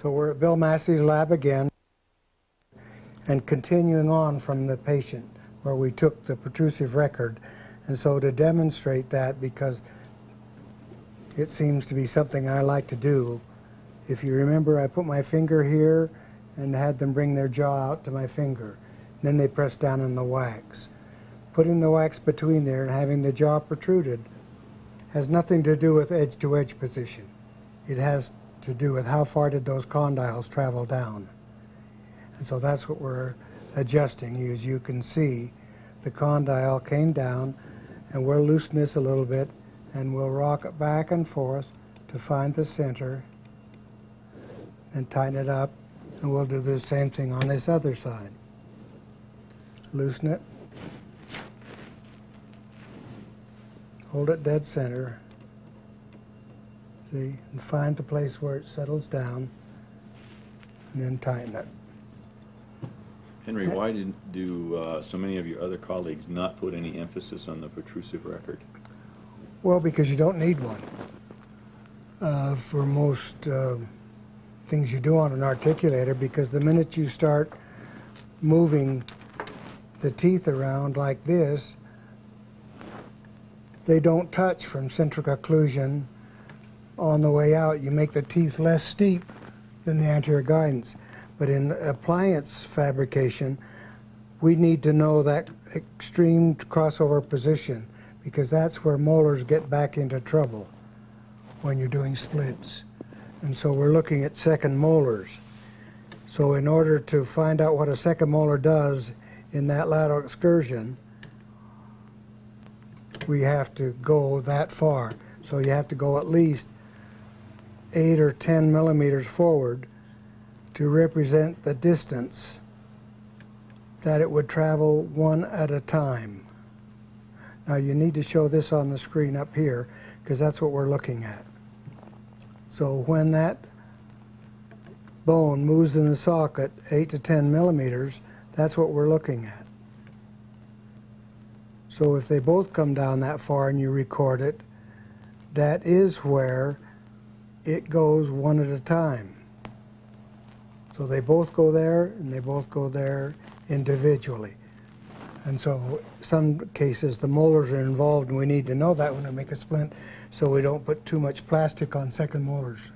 So we're at Bill Massey's lab again and continuing on from the patient where we took the protrusive record. And so to demonstrate that, because it seems to be something I like to do, if you remember, I put my finger here and had them bring their jaw out to my finger. Then they press down on the wax. Putting the wax between there and having the jaw protruded has nothing to do with edge-to-edge position. It has to do with how far did those condyles travel down. And so that's what we're adjusting. As you can see, the condyle came down, and we'll loosen this a little bit, and we'll rock it back and forth to find the center and tighten it up, and we'll do the same thing on this other side. Loosen it, hold it dead center, see, and find the place where it settles down, and then tighten it. Henry, why do so many of your other colleagues not put any emphasis on the protrusive record? Well, because you don't need one. For most things you do on an articulator, because the minute you start moving the teeth around like this, they don't touch from centric occlusion on the way out. You make the teeth less steep than the anterior guidance. But in appliance fabrication, we need to know that extreme crossover position, because that's where molars get back into trouble when you're doing splints. And so we're looking at second molars. So in order to find out what a second molar does in that lateral excursion, we have to go that far. So you have to go at least 8 or 10 millimeters forward to represent the distance that it would travel one at a time. Now you need to show this on the screen up here, because that's what we're looking at. So when that bone moves in the socket 8 to 10 millimeters, that's what we're looking at. So if they both come down that far and you record it, that is where it goes one at a time. So they both go there, and they both go there individually. And so some cases the molars are involved, and we need to know that when we make a splint, so we don't put too much plastic on second molars.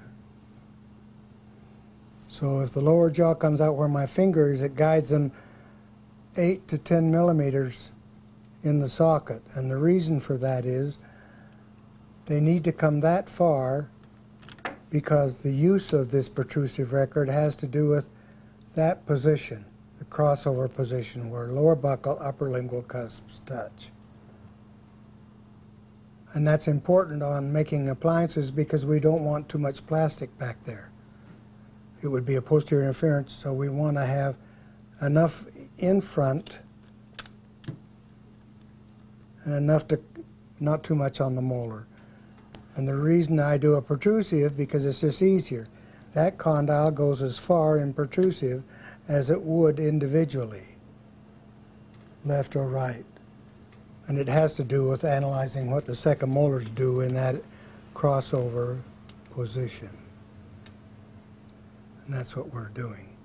So if the lower jaw comes out where my finger is, it guides them 8 to 10 millimeters in the socket. And the reason for that is they need to come that far, because the use of this protrusive record has to do with that position, the crossover position where lower buccal, upper lingual cusps touch. And that's important on making appliances, because we don't want too much plastic back there. It would be a posterior interference, so we want to have enough in front and enough to not too much on the molar. And the reason I do a protrusive, because it's just easier. That condyle goes as far in protrusive as it would individually, left or right. And it has to do with analyzing what the second molars do in that crossover position. And that's what we're doing.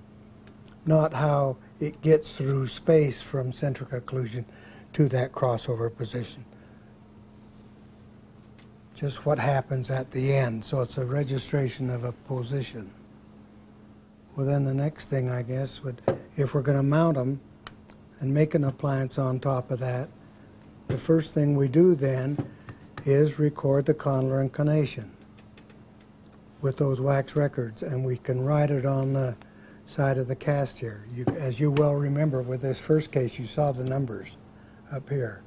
Not how it gets through space from centric occlusion to that crossover position. Just what happens at the end. So it's a registration of a position. Well, then the next thing, I guess, would, if we're going to mount them and make an appliance on top of that, the first thing we do then is record the condylar inclination with those wax records, and we can write it on the side of the cast here. As you well remember, with this first case, you saw the numbers up here.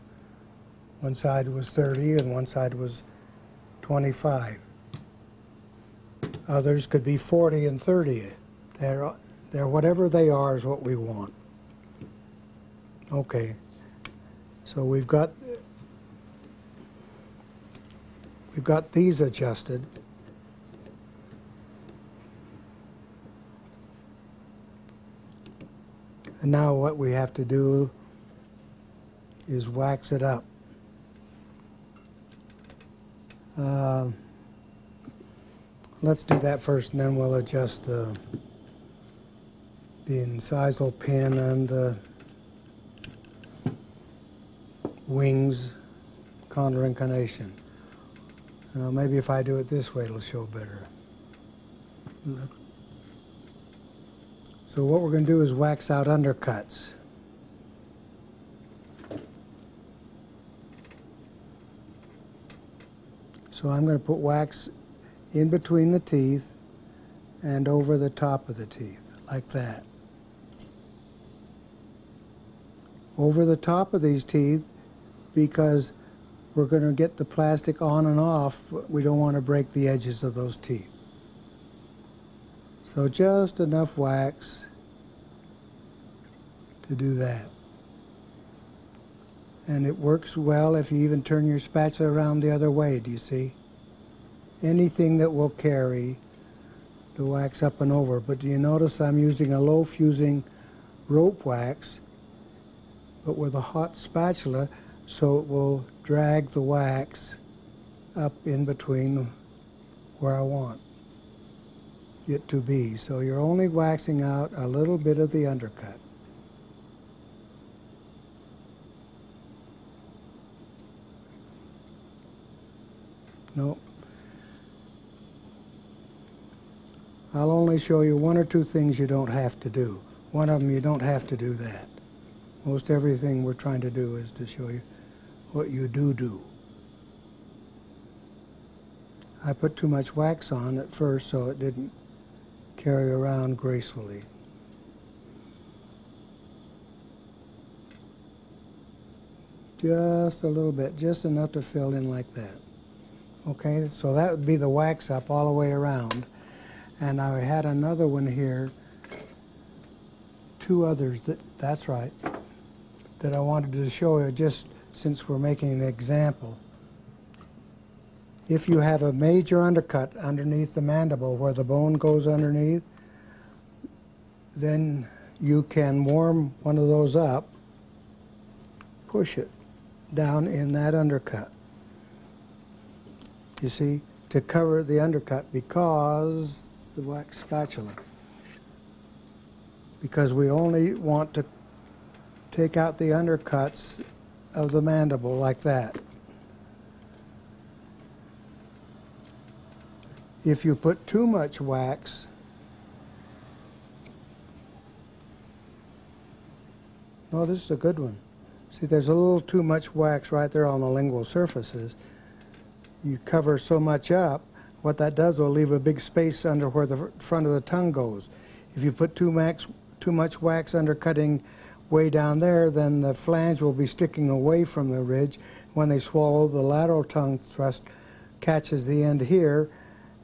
One side was 30 and one side was 25. Others could be 40 and 30. They're whatever they are is what we want. Okay, so we've got these adjusted. And now what we have to do is wax it up. Let's do that first, and then we'll adjust the incisal pin and the wings contour inclination. Maybe if I do it this way, it'll show better. Look. So what we're going to do is wax out undercuts. So I'm going to put wax in between the teeth and over the top of the teeth, like that. Over the top of these teeth, because we're going to get the plastic on and off, we don't want to break the edges of those teeth. So just enough wax to do that. And it works well if you even turn your spatula around the other way, do you see? Anything that will carry the wax up and over. But do you notice I'm using a low fusing rope wax, but with a hot spatula, so it will drag the wax up in between where I want it to be. So you're only waxing out a little bit of the undercut. No. I'll only show you one or two things you don't have to do. One of them, you don't have to do that. Most everything we're trying to do is to show you what you do. I put too much wax on at first, so it didn't carry around gracefully. Just a little bit, just enough to fill in like that. Okay, so that would be the wax up all the way around. And I had another one here, two others, that's right, that I wanted to show you just since we're making an example. If you have a major undercut underneath the mandible where the bone goes underneath, then you can warm one of those up, push it down in that undercut. You see, to cover the undercut because the wax spatula. Because we only want to take out the undercuts of the mandible like that. If you put too much wax, no, this is a good one. See, there's a little too much wax right there on the lingual surfaces. You cover so much up, what that does will leave a big space under where the front of the tongue goes. If you put too much wax undercutting way down there, then the flange will be sticking away from the ridge. When they swallow, the lateral tongue thrust catches the end here,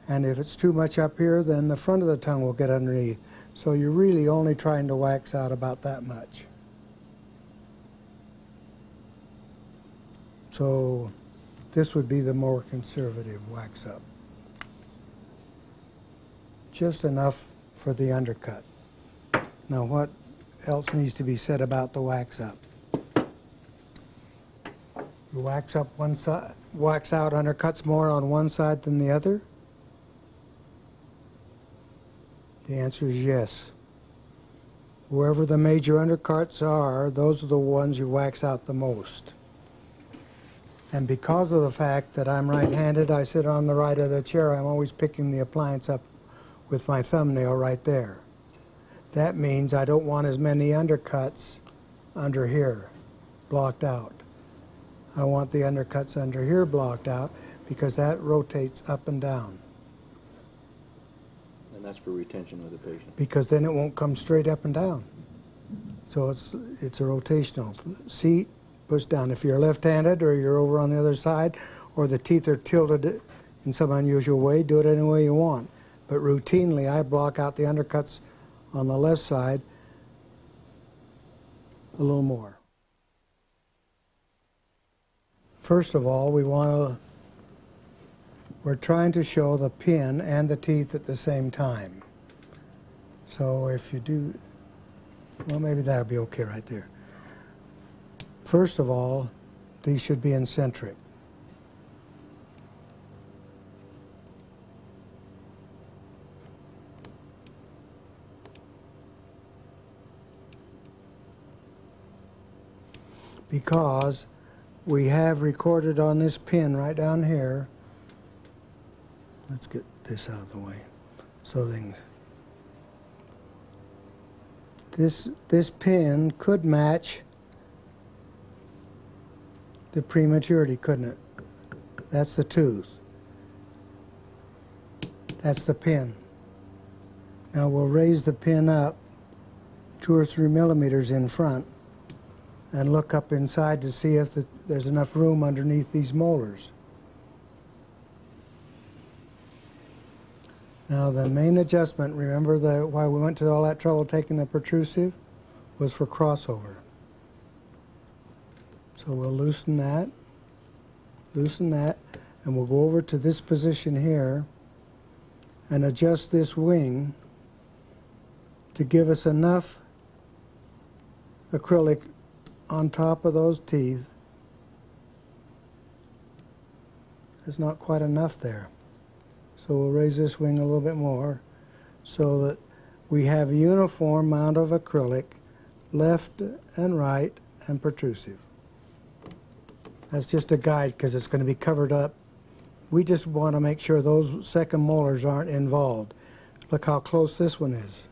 and if it's too much up here, then the front of the tongue will get underneath. So you're really only trying to wax out about that much. So this would be the more conservative wax up. Just enough for the undercut. Now what else needs to be said about the wax up? You wax up one side, wax out undercuts more on one side than the other? The answer is yes. Wherever the major undercuts are, those are the ones you wax out the most. And because of the fact that I'm right-handed, I sit on the right of the chair, I'm always picking the appliance up with my thumbnail right there. That means I don't want as many undercuts under here, blocked out. I want the undercuts under here blocked out because that rotates up and down. And that's for retention of the patient. Because then it won't come straight up and down. So it's a rotational seat, push down. If you're left-handed or you're over on the other side or the teeth are tilted in some unusual way, do it any way you want. But routinely, I block out the undercuts on the left side a little more. First of all, we're trying to show the pin and the teeth at the same time. So if you do, well, maybe that'll be okay right there. First of all, these should be eccentric. because we have recorded on this pin right down here. Let's get this out of the way. So then this pin could match the prematurity, couldn't it? That's the tooth. That's the pin. Now we'll raise the pin up 2 or 3 millimeters in front and look up inside to see if there's enough room underneath these molars. Now the main adjustment, remember why we went to all that trouble taking the protrusive, was for crossover. So we'll loosen that, and we'll go over to this position here and adjust this wing to give us enough acrylic on top of those teeth. There's not quite enough there. So we'll raise this wing a little bit more so that we have a uniform amount of acrylic, left and right and protrusive. That's just a guide because it's going to be covered up. We just want to make sure those second molars aren't involved. Look how close this one is.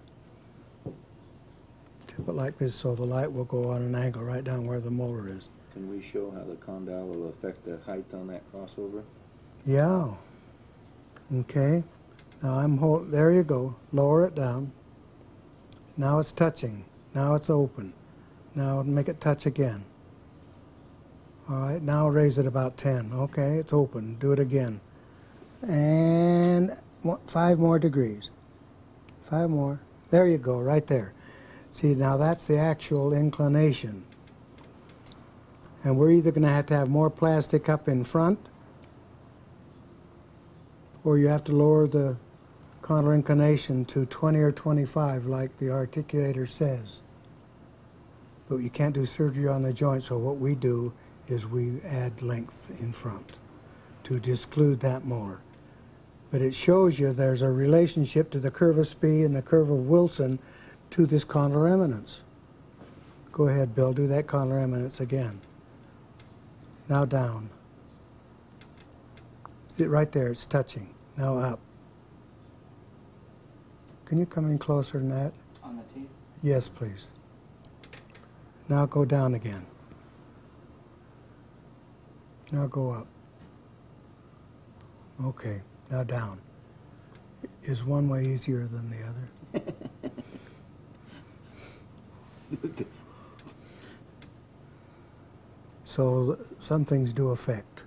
Tip it like this so the light will go on an angle right down where the molar is. Can we show how the condyle will affect the height on that crossover? Yeah. Okay. Now there you go. Lower it down. Now it's touching. Now it's open. Now make it touch again. All right, now raise it about 10. Okay, it's open. Do it again. And 5 more degrees. 5 more. There you go, right there. See, now that's the actual inclination. And we're either going to have more plastic up in front, or you have to lower the condylar inclination to 20 or 25 like the articulator says. But you can't do surgery on the joint, so what we do is we add length in front to disclude that molar. But it shows you there's a relationship to the curve of Spee and the curve of Wilson to this condylar eminence. Go ahead, Bill, do that condylar eminence again. Now down. See it right there, it's touching. Now up. Can you come in closer than that? On the teeth? Yes, please. Now go down again. Now go up. Okay, now down. Is one way easier than the other? So some things do affect.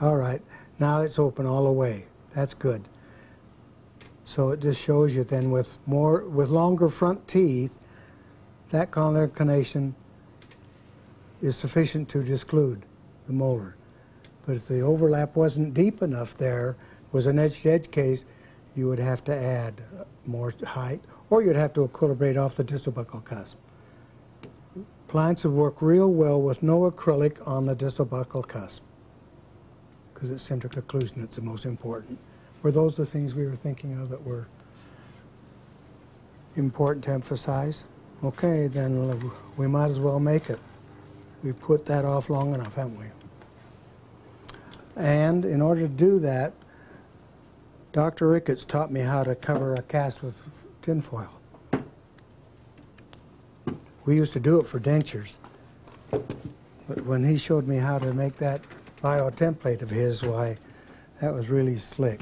All right, now it's open all the way. That's good. So it just shows you then with longer front teeth, that condylar inclination is sufficient to disclude the molar. But if the overlap wasn't deep enough there, was an edge-to-edge case, you would have to add more height, or you'd have to equilibrate off the distal buccal cusp. Appliance would work real well with no acrylic on the distal buccal cusp, because it's centric occlusion that's the most important. Were those the things we were thinking of that were important to emphasize? Okay, then we might as well make it. We put that off long enough, haven't we? And in order to do that, Dr. Ricketts taught me how to cover a cast with tinfoil. We used to do it for dentures, but when he showed me how to make that bio template of his, why, that was really slick.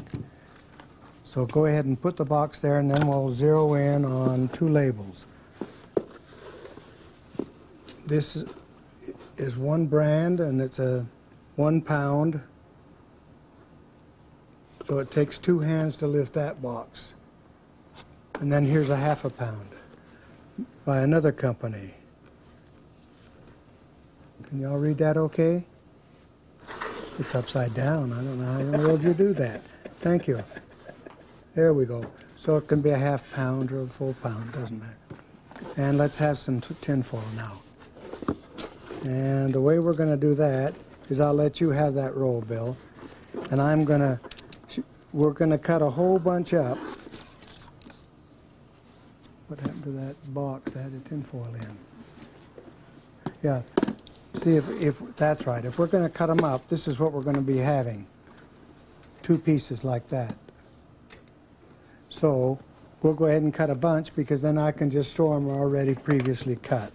So go ahead and put the box there, and then we'll zero in on 2 labels. This is one brand, and it's a 1 pound. So it takes 2 hands to lift that box. And then here's a ½ pound by another company. Can y'all read that okay? It's upside down. I don't know how in the world you do that. Thank you. There we go. So it can be a ½ pound or a full pound, doesn't matter. And let's have some tinfoil now. And the way we're going to do that is I'll let you have that roll, Bill. And we're going to cut a whole bunch up. What happened to that box that had the tinfoil in? Yeah. See if that's right. If we're going to cut them up, this is what we're going to be having. 2 pieces like that. So we'll go ahead and cut a bunch because then I can just store them already previously cut.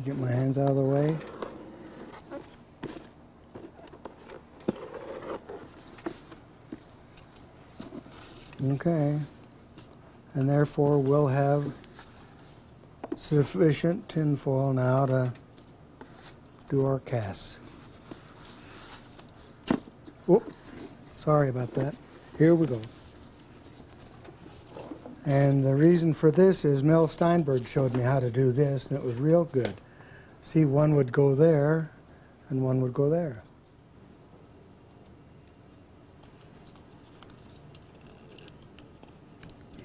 Get my hands out of the way. Okay. And therefore we'll have sufficient tin foil now to do our casts. Whoop, sorry about that. Here we go. And the reason for this is Mel Steinberg showed me how to do this, and it was real good. See, one would go there, and one would go there.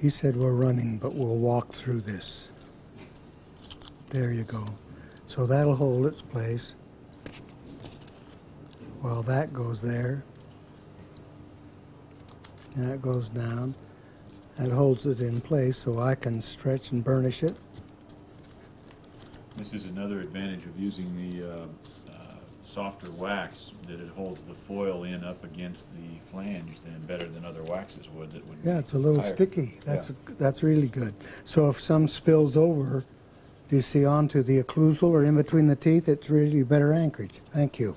He said we're running, but we'll walk through this. There you go. So that'll hold its place while that goes there. That goes down. That holds it in place so I can stretch and burnish it. This is another advantage of using the softer wax, that it holds the foil in up against the flange then better than other waxes would. That would Yeah, it's a little higher. sticky. Yeah. That's really good. So if some spills over, do you see, onto the occlusal or in between the teeth, it's really better anchorage. Thank you.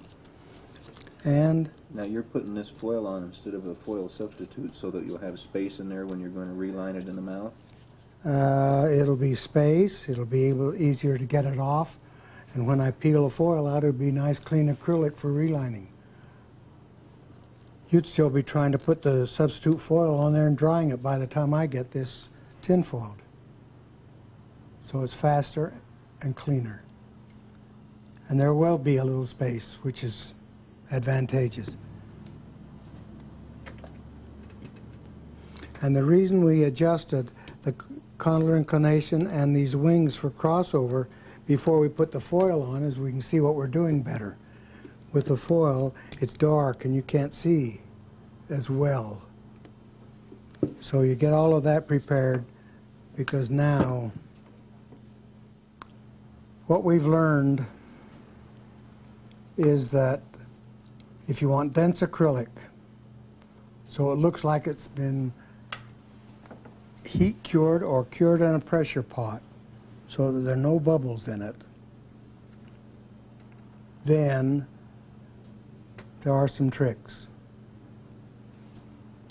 And Now you're putting this foil on instead of a foil substitute so that you'll have space in there when you're going to reline it in the mouth? it'll be space. It'll be easier to get it off. And when I peel the foil out, it'll be nice, clean acrylic for relining. You'd still be trying to put the substitute foil on there and drying it by the time I get this tin foiled. So it's faster and cleaner. And there will be a little space, which is advantageous. And the reason we adjusted the condylar inclination and these wings for crossover before we put the foil on is we can see what we're doing better. With the foil, it's dark and you can't see as well. So you get all of that prepared, because now what we've learned is that if you want dense acrylic, so it looks like it's been heat cured or cured in a pressure pot so that there are no bubbles in it, then there are some tricks.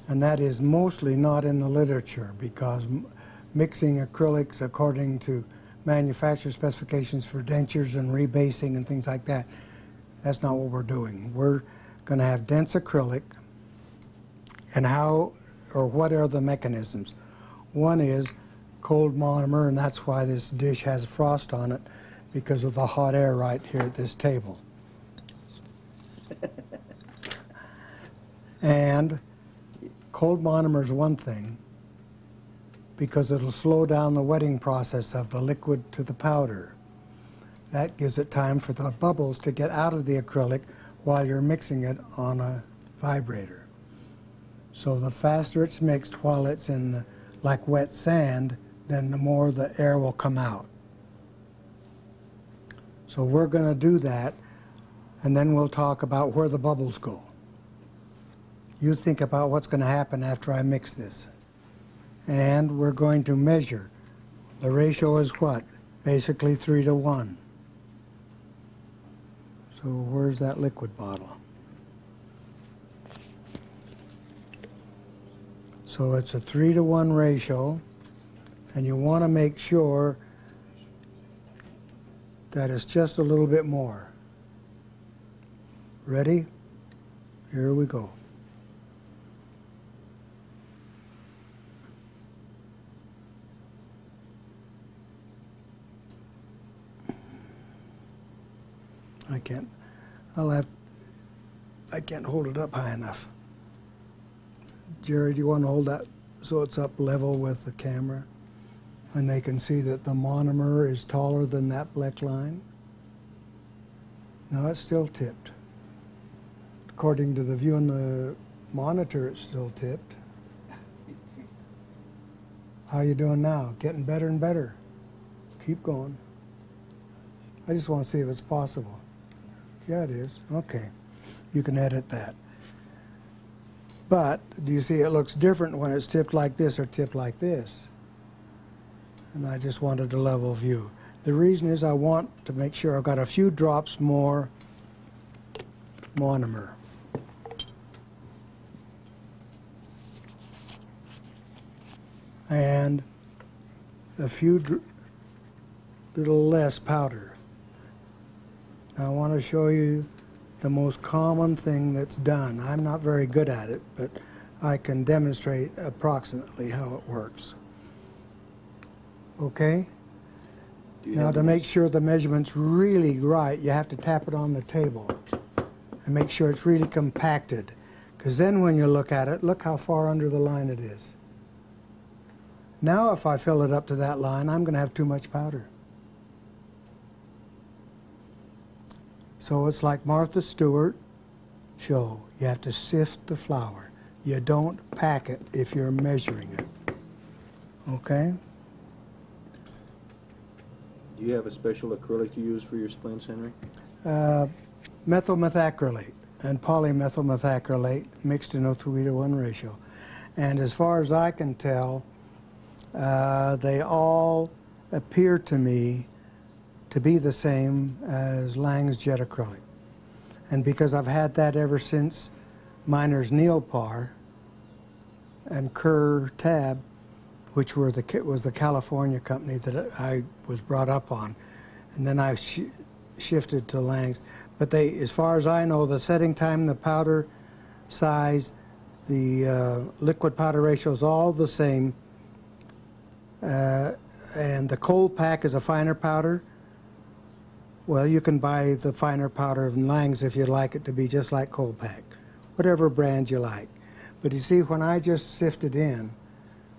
And that is mostly not in the literature, because mixing acrylics according to manufacturer specifications for dentures and rebasing and things like that, that's not what we're doing. We're going to have dense acrylic. And how, or what are the mechanisms? One is cold monomer, and that's why this dish has frost on it, because of the hot air right here at this table. And cold monomer is one thing, because it'll slow down the wetting process of the liquid to the powder. That gives it time for the bubbles to get out of the acrylic while you're mixing it on a vibrator. So the faster it's mixed while it's in the, like wet sand, then the more the air will come out. So we're going to do that, and then we'll talk about where the bubbles go. You think about what's going to happen after I mix this. And we're going to measure. The ratio is what? Basically 3 to 1. So where's that liquid bottle? So it's a 3 to 1 ratio, and you want to make sure that it's just a little bit more. Ready? Here we go. I can't hold it up high enough. Jerry, do you want to hold that so it's up level with the camera? And they can see that the monomer is taller than that black line. No, it's still tipped. According to the view in the monitor it's still tipped. How you doing now? Getting better and better. Keep going. I just want to see if it's possible. Yeah, it is. Okay. You can edit that. But do you see it looks different when it's tipped like this or tipped like this? And I just wanted a level view. The reason is I want to make sure I've got a few drops more monomer. And a few little less powder. Now I want to show you the most common thing that's done. I'm not very good at it, but I can demonstrate approximately how it works. Okay? Now to make sure the measurement's really right, you have to tap it on the table and make sure it's really compacted. Because then when you look at it, look how far under the line it is. Now if I fill it up to that line, I'm going to have too much powder. So it's like Martha Stewart show. You have to sift the flour. You don't pack it if you're measuring it. Okay? Do you have a special acrylic you use for your splints, Henry? Methyl methacrylate and polymethyl methacrylate mixed in a 2:1 ratio. And as far as I can tell, they all appear to me to be the same as Lang's jet acrylic. And because I've had that ever since Miner's Neopar and Kerr Tab, which was the California company that I was brought up on, and then I shifted to Lang's. But they, as far as I know, the setting time, the powder size, the liquid powder ratio is all the same. And the cold pack is a finer powder. Well, you can buy the finer powder of Lang's if you'd like it to be just like cold pack, whatever brand you like. But you see, when I just sifted in,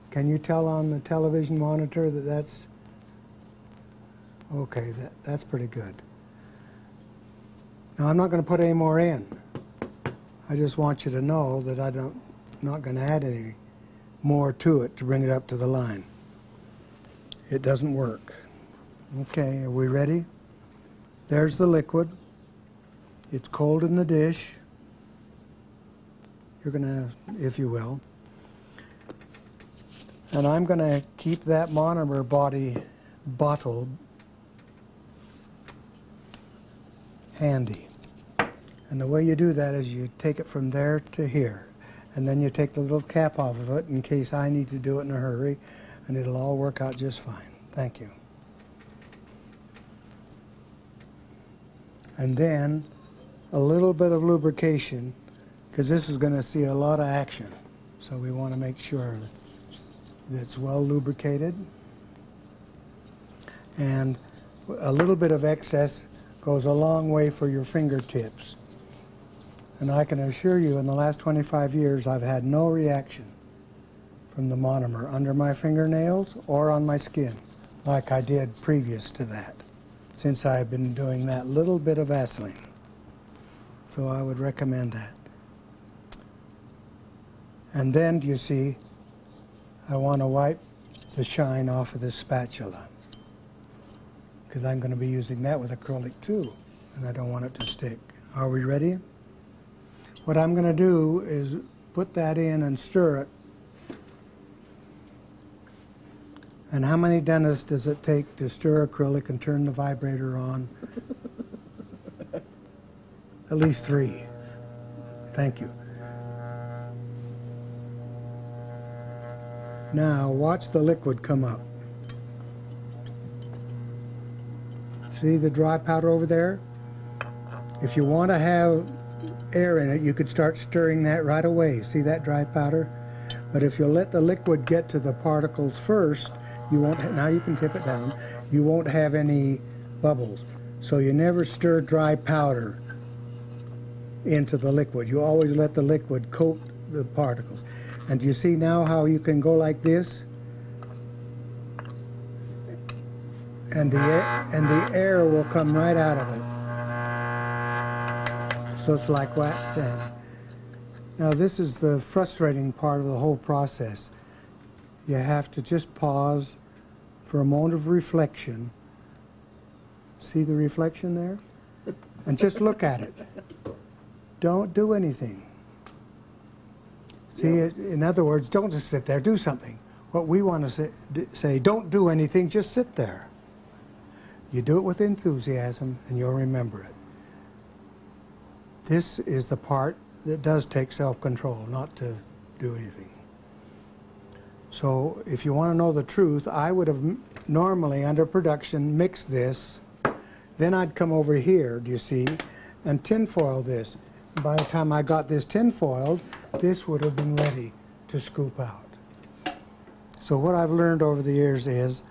can you tell on the television monitor that that's okay? That's pretty good. Now I'm not going to put any more in. I just want you to know that I'm not going to add any more to it to bring it up to the line. It doesn't work. Okay, are we ready? There's the liquid. It's cold in the dish. You're going to, if you will. And I'm going to keep that monomer bottle handy. And the way you do that is you take it from there to here. And then you take the little cap off of it in case I need to do it in a hurry. And it'll all work out just fine. Thank you. And then a little bit of lubrication, because this is going to see a lot of action. So we want to make sure that it's well lubricated. And a little bit of excess goes a long way for your fingertips. And I can assure you, in the last 25 years, I've had no reaction from the monomer under my fingernails or on my skin, like I did previous to that, since I've been doing that little bit of Vaseline. So I would recommend that. And then, you see, I want to wipe the shine off of this spatula, because I'm going to be using that with acrylic too, and I don't want it to stick. Are we ready? What I'm going to do is put that in and stir it. And how many dentists does it take to stir acrylic and turn the vibrator on? At least 3. Thank you. Now watch the liquid come up. See the dry powder over there? If you want to have air in it, you could start stirring that right away. See that dry powder? But if you let the liquid get to the particles first, you won't. Now you can tip it down. You won't have any bubbles. So you never stir dry powder into the liquid. You always let the liquid coat the particles. And do you see now how you can go like this? And the air will come right out of it. So it's like what I said. Now this is the frustrating part of the whole process. You have to just pause for a moment of reflection. See the reflection there? And just look at it. Don't do anything. See, in other words, don't just sit there, do something. What we want to say, don't do anything, just sit there. You do it with enthusiasm and you'll remember it. This is the part that does take self-control, not to do anything. So if you want to know the truth, I would have normally under production mixed this, then I'd come over here, do you see, and tinfoil this. By the time I got this tinfoiled, this would have been ready to scoop out. So what I've learned over the years is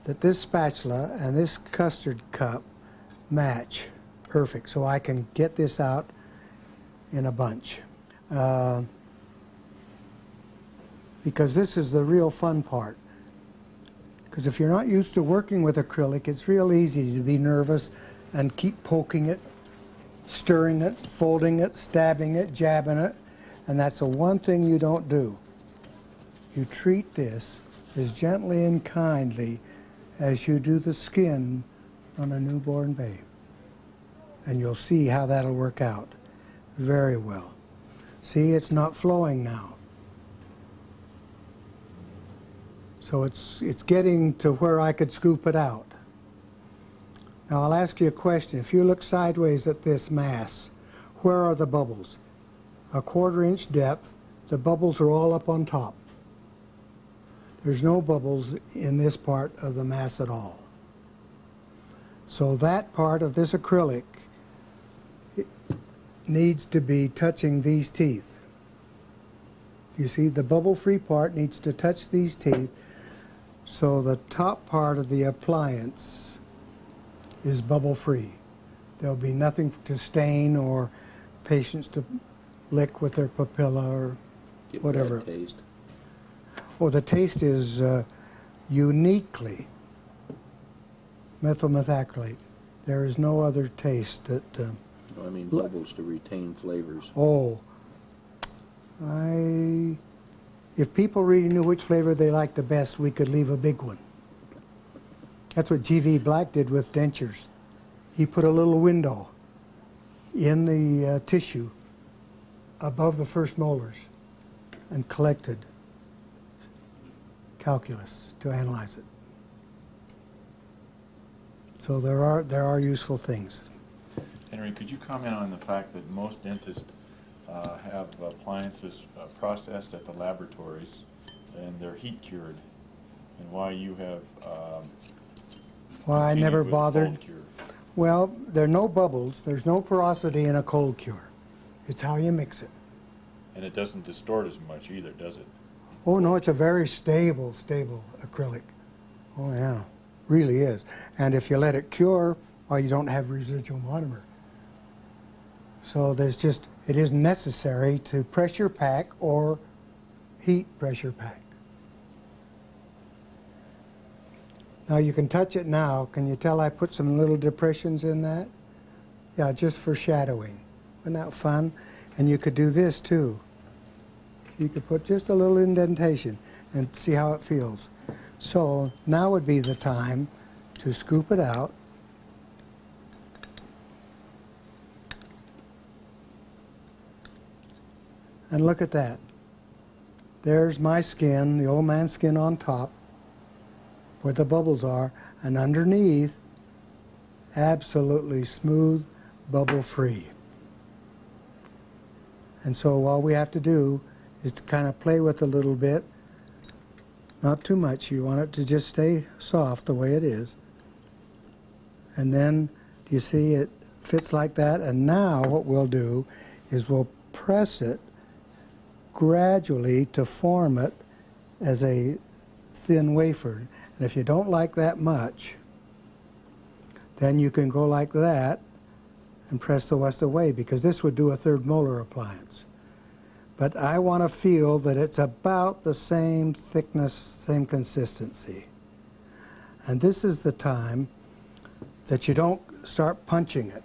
that this spatula and this custard cup match perfect, so I can get this out in a bunch. Because this is the real fun part. Because if you're not used to working with acrylic, it's real easy to be nervous and keep poking it, stirring it, folding it, stabbing it, jabbing it, and that's the one thing you don't do. You treat this as gently and kindly as you do the skin on a newborn babe. And you'll see how that'll work out very well. See, it's not flowing now. So it's getting to where I could scoop it out. Now I'll ask you a question. If you look sideways at this mass, where are the bubbles? A 1/4 inch depth, the bubbles are all up on top. There's no bubbles in this part of the mass at all. So that part of this acrylic needs to be touching these teeth. You see, the bubble-free part needs to touch these teeth, so the top part of the appliance is bubble-free. There'll be nothing to stain or patients to lick with their papilla or whatever. Taste. Oh, the taste is uniquely methyl methacrylate. There is no other taste that... I mean bubbles to retain flavors. Oh, if people really knew which flavor they liked the best, we could leave a big one. That's what G.V. Black did with dentures. He put a little window in the tissue above the first molars and collected calculus to analyze it. So there are useful things. Henry, could you comment on the fact that most dentists have appliances processed at the laboratories and they're heat cured, and why you have Why I never with bothered? cold cure? Well, there are no bubbles, there's no porosity in a cold cure. It's how you mix it. And it doesn't distort as much either, does it? Oh no, it's a very stable acrylic. Oh yeah, really is. And if you let it cure, well, you don't have residual monomer. So it isn't necessary to pressure pack or heat pressure pack. Now you can touch it now. Can you tell I put some little depressions in that? Yeah, just for shadowing. Isn't that fun? And you could do this too. You could put just a little indentation and see how it feels. So now would be the time to scoop it out. And look at that. There's my skin, the old man's skin on top, where the bubbles are, and underneath, absolutely smooth, bubble-free. And so all we have to do is to kind of play with it a little bit. Not too much. You want it to just stay soft the way it is. And then, do you see it fits like that? And now what we'll do is we'll press it gradually to form it as a thin wafer. And if you don't like that much, then you can go like that and press the rest away, because this would do a 3rd molar appliance. But I want to feel that it's about the same thickness, same consistency. And this is the time that you don't start punching it.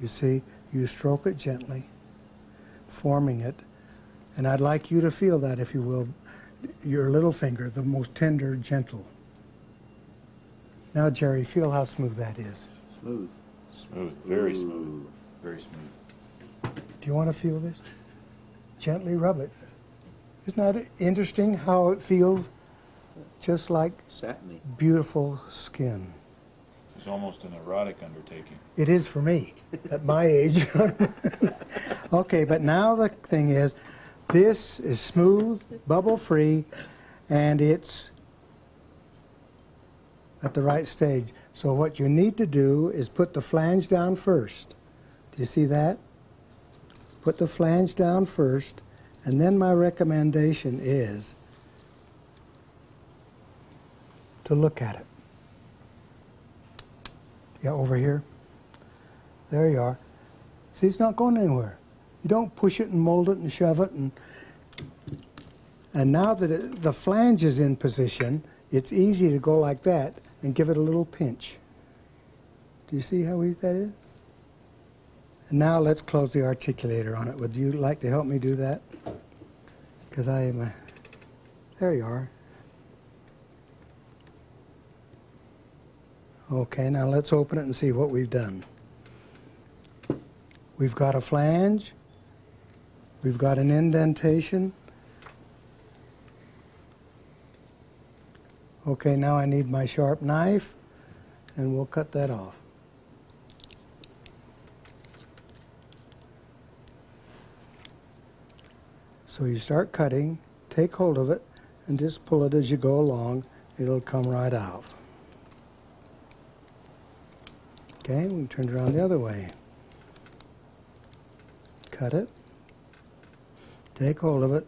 You see, you stroke it gently, forming it. And I'd like you to feel that, if you will, your little finger, the most tender, gentle. Now, Jerry, feel how smooth that is. Smooth. Smooth, very smooth, very smooth. Do you want to feel this? Gently rub it. Isn't that interesting how it feels just like Satiny. beautiful skin? This is almost an erotic undertaking. It is for me, at my age. Okay, but now the thing is, this is smooth, bubble-free, and it's at the right stage. So what you need to do is put the flange down first. Do you see that? Put the flange down first, and then my recommendation is to look at it. Yeah, over here. There you are. See, it's not going anywhere. You don't push it and mold it and shove it. And now that the flange is in position, it's easy to go like that and give it a little pinch. Do you see how easy that is? And now let's close the articulator on it. Would you like to help me do that? Because I am there you are. Okay, now let's open it and see what we've done. We've got a flange. We've got an indentation. Okay, now I need my sharp knife, and we'll cut that off. So you start cutting, take hold of it, and just pull it as you go along. It'll come right out. Okay, we turn it around the other way. Cut it, take hold of it,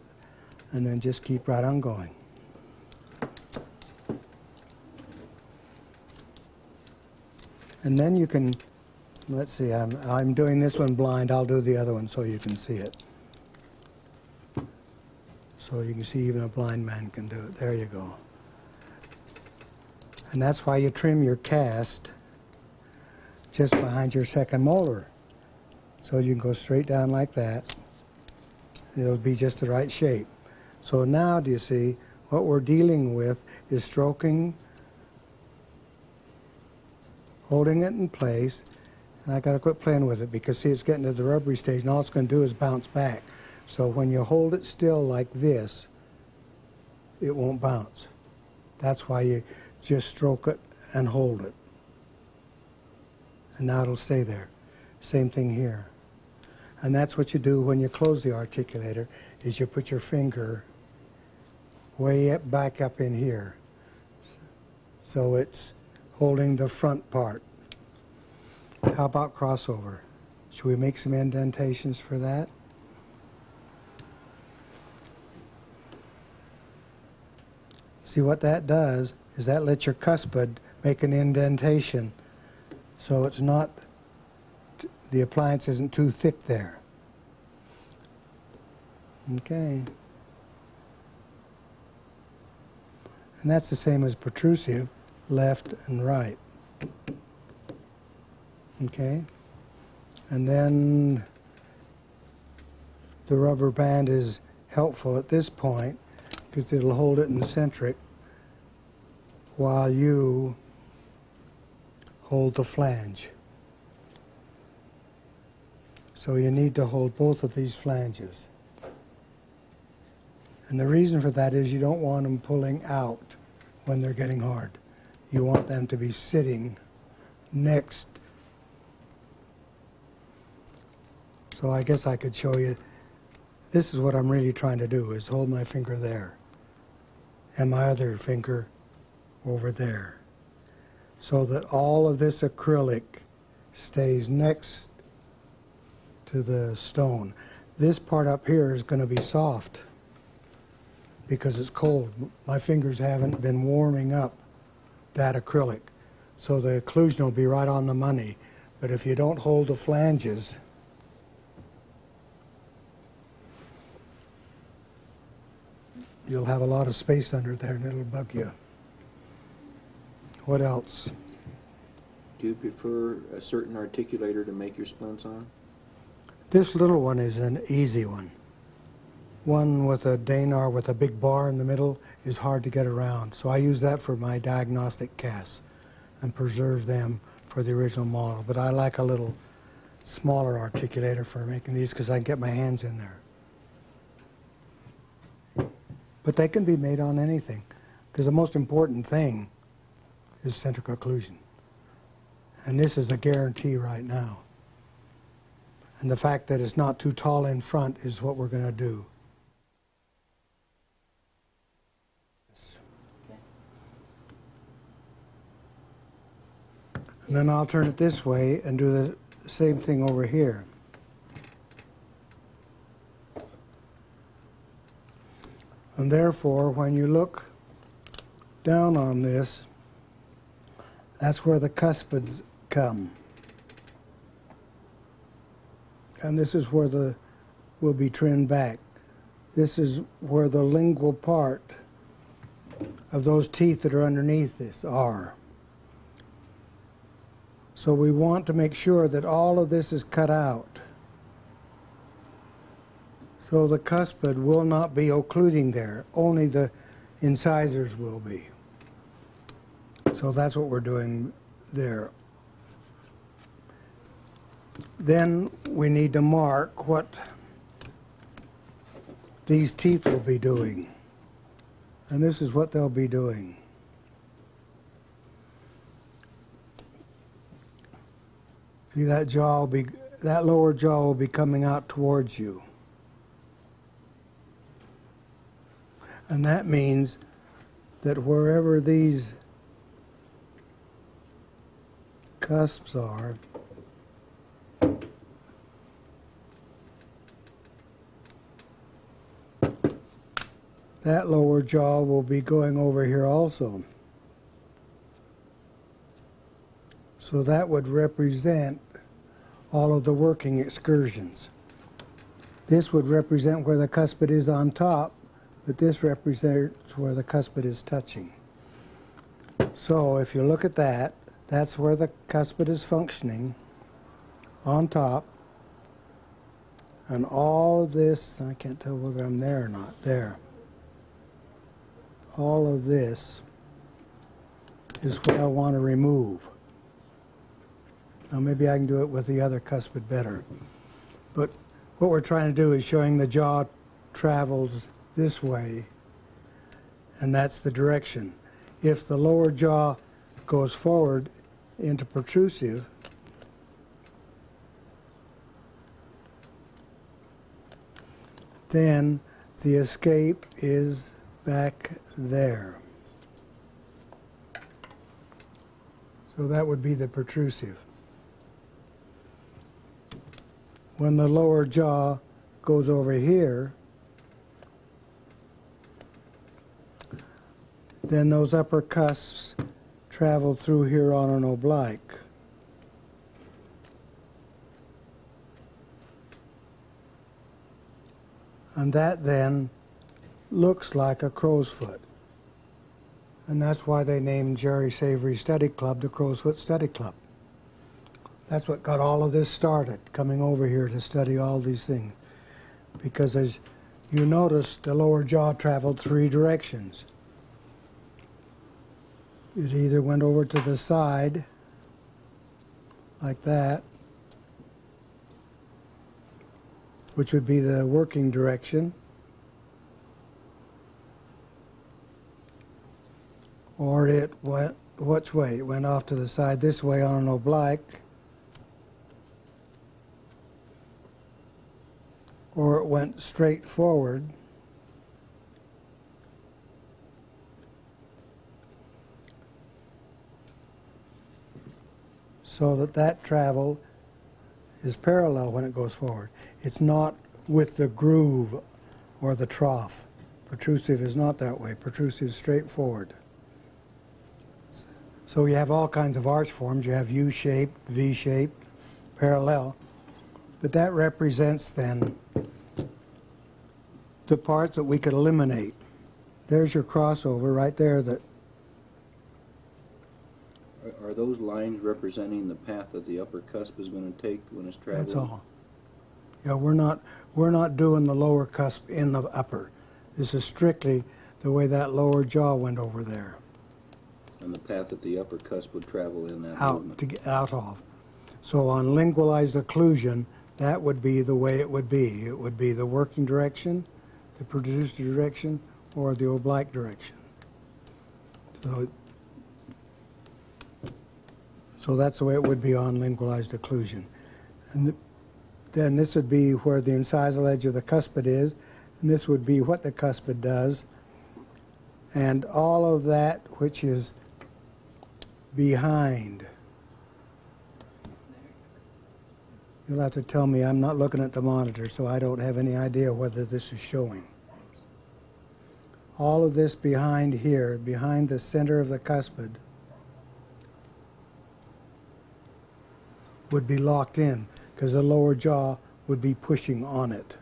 and then just keep right on going. And then you can, let's see, I'm doing this one blind. I'll do the other one so you can see it. So you can see even a blind man can do it. There you go. And that's why you trim your cast just behind your second molar. So you can go straight down like that. It'll be just the right shape. So now, do you see, what we're dealing with is stroking, holding it in place, and I got to quit playing with it because, see, it's getting to the rubbery stage, and all it's going to do is bounce back. So when you hold it still like this, it won't bounce. That's why you just stroke it and hold it. And now it'll stay there. Same thing here. And that's what you do when you close the articulator, is you put your finger way back up in here. So it's holding the front part. How about crossover? Should we make some indentations for that? See, what that does is that lets your cuspid make an indentation, so it's not, the appliance isn't too thick there. Okay. And that's the same as protrusive, left and right. Okay. And then the rubber band is helpful at this point because it'll hold it in the centric while you hold the flange. So you need to hold both of these flanges. And the reason for that is you don't want them pulling out when they're getting hard. You want them to be sitting next. So I guess I could show you. This is what I'm really trying to do, is hold my finger there and my other finger over there, so that all of this acrylic stays next to the stone. This part up here is going to be soft because it's cold. My fingers haven't been warming up that acrylic, so the occlusion will be right on the money. But if you don't hold the flanges, you'll have a lot of space under there and it'll bug you. What else? Do you prefer a certain articulator to make your splints on? This little one is an easy one. One with a Danar with a big bar in the middle is hard to get around. So I use that for my diagnostic casts and preserve them for the original model. But I like a little smaller articulator for making these because I can get my hands in there. But they can be made on anything because the most important thing is centric occlusion. And this is a guarantee right now. And the fact that it's not too tall in front is what we're going to do. And then I'll turn it this way and do the same thing over here. And therefore, when you look down on this, that's where the cuspids come. And this is where the will be trimmed back. This is where the lingual part of those teeth that are underneath this are. So we want to make sure that all of this is cut out. So the cuspid will not be occluding there, only the incisors will be. So that's what we're doing there. Then we need to mark what these teeth will be doing. And this is what they'll be doing. See, that jaw will be, that lower jaw will be coming out towards you. And that means that wherever these cusps are, that lower jaw will be going over here also. So that would represent all of the working excursions. This would represent where the cuspid is on top, but this represents where the cuspid is touching. So if you look at that, that's where the cuspid is functioning on top. And all of this, I can't tell whether I'm there or not, there. All of this is what I want to remove. Now maybe I can do it with the other cuspid better. But what we're trying to do is showing the jaw travels this way, and that's the direction. If the lower jaw goes forward into protrusive, then the escape is back there. So that would be the protrusive. When the lower jaw goes over here, then those upper cusps travel through here on an oblique. And that then looks like a crow's foot. And that's why they named Jerry Savory's study club the Crow's Foot Study Club. That's what got all of this started, coming over here to study all these things. Because as you notice, the lower jaw traveled 3 directions. It either went over to the side, like that, which would be the working direction, or it went, which way? It went off to the side this way on an oblique, or it went straight forward, so that that travel is parallel when it goes forward. It's not with the groove or the trough. Protrusive is not that way. Protrusive is straight forward. So you have all kinds of arch forms. You have U-shaped, V-shaped, parallel. But that represents then the parts that we could eliminate. There's your crossover right there. That Are those lines representing the path that the upper cusp is going to take when it's traveling? That's all. Yeah, we're not doing the lower cusp in the upper. This is strictly the way that lower jaw went over there. And the path that the upper cusp would travel in that Out movement. to get out of. So on lingualized occlusion, that would be the way it would be. It would be the working direction, the producer direction, or the oblique direction. So that's the way it would be on lingualized occlusion. And then this would be where the incisal edge of the cuspid is, and this would be what the cuspid does. And all of that which is behind. You'll have to tell me. I'm not looking at the monitor, so I don't have any idea whether this is showing. All of this behind here, behind the center of the cuspid, would be locked in because the lower jaw would be pushing on it.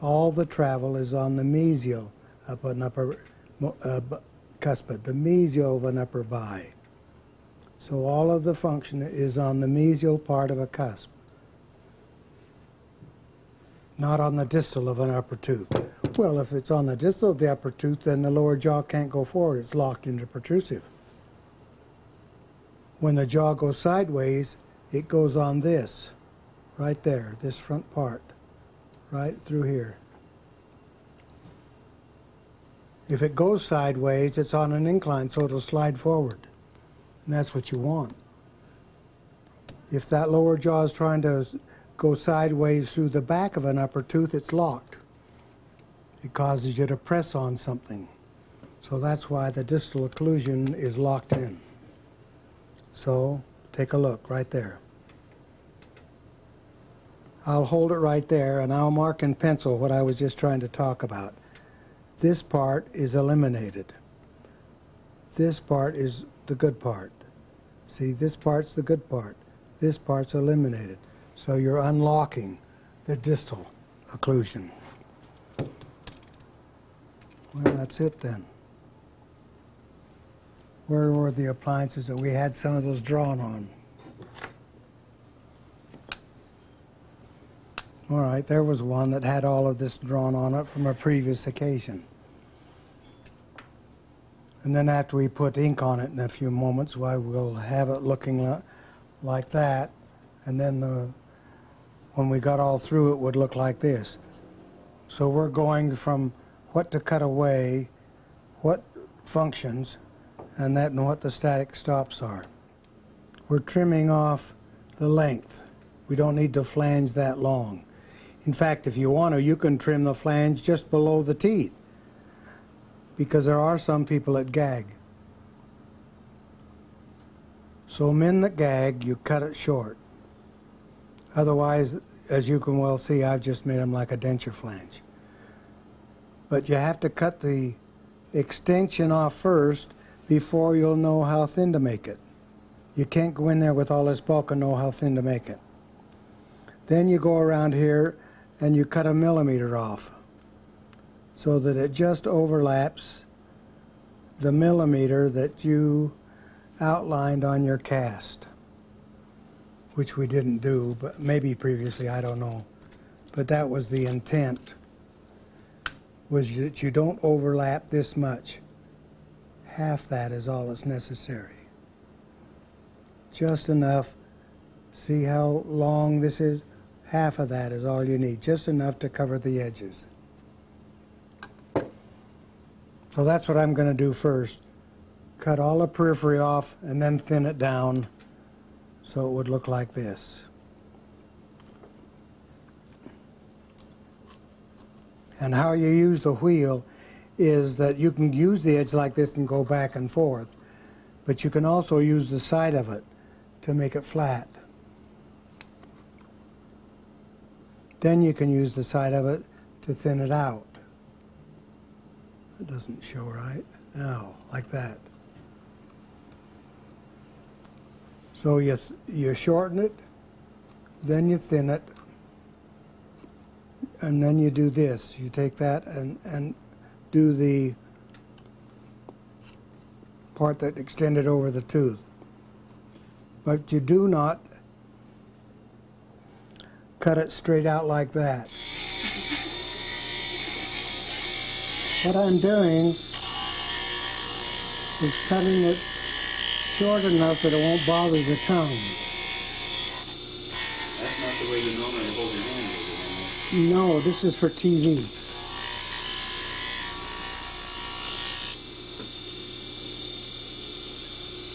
All the travel is on the mesial of an upper cuspid, the mesial of an upper bi. So all of the function is on the mesial part of a cusp, not on the distal of an upper tooth. Well, if it's on the distal of the upper tooth, then the lower jaw can't go forward. It's locked into protrusive. When the jaw goes sideways, it goes on this, right there, this front part, right through here. If it goes sideways, it's on an incline, so it'll slide forward. And that's what you want. If that lower jaw is trying to go sideways through the back of an upper tooth, it's locked. It causes you to press on something. So that's why the distal occlusion is locked in. So take a look right there. I'll hold it right there and I'll mark in pencil what I was just trying to talk about. This part is eliminated. This part is the good part. See, this part's the good part. This part's eliminated. So you're unlocking the distal occlusion. Well, that's it then. Where were the appliances that we had some of those drawn on? All right, there was one that had all of this drawn on it from a previous occasion. And then after we put ink on it in a few moments, why we'll have it looking like that. And then when we got all through, it would look like this. So we're going from what to cut away, what functions, and what the static stops are. We're trimming off the length. We don't need the flange that long. In fact, if you want to, you can trim the flange just below the teeth, because there are some people that gag. So men that gag, you cut it short. Otherwise, as you can well see, I've just made them like a denture flange. But you have to cut the extension off first before you'll know how thin to make it. You can't go in there with all this bulk and know how thin to make it. Then you go around here and you cut 1 millimeter off so that it just overlaps the millimeter that you outlined on your cast, which we didn't do, but maybe previously, I don't know. But that was the intent, was that you don't overlap this much. Half that is all that's necessary. Just enough. See how long this is? Half of that is all you need, just enough to cover the edges. So that's what I'm going to do first. Cut all the periphery off and then thin it down so it would look like this. And how you use the wheel is that you can use the edge like this and go back and forth, but you can also use the side of it to make it flat. Then you can use the side of it to thin it out. It doesn't show right. Now, like that. So you shorten it, then you thin it, and then you do this. You take that and do the part that extended over the tooth. But you do not cut it straight out like that. What I'm doing is cutting it short enough that it won't bother the tongue. That's not the way you normally hold your hand with it. No, this is for TV.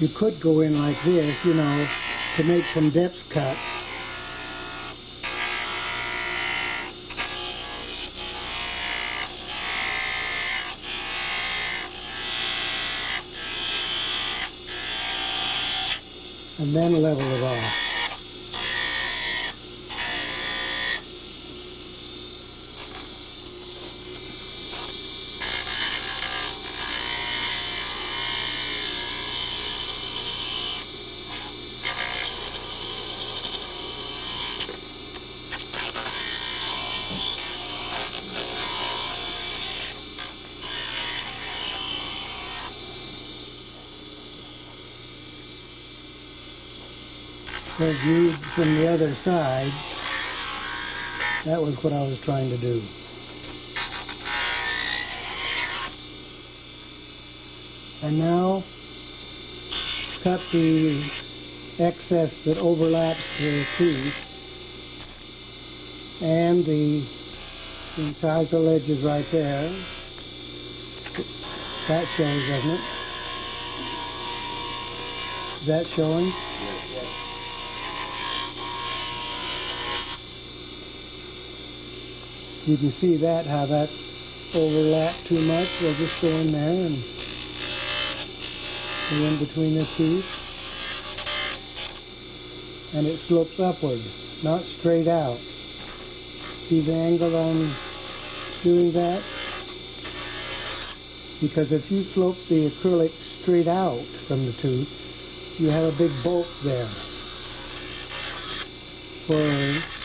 You could go in like this, you know, to make some depth cuts. And then level it off. So viewed from the other side, that was what I was trying to do. And now cut the excess that overlaps the tooth and the incisal ledge is right there. That shows, doesn't it? Is that showing? You can see that, how that's overlapped too much. We'll just go in there and go in between the teeth. And it slopes upward, not straight out. See the angle I'm doing that? Because if you slope the acrylic straight out from the tooth, you have a big bulk there. For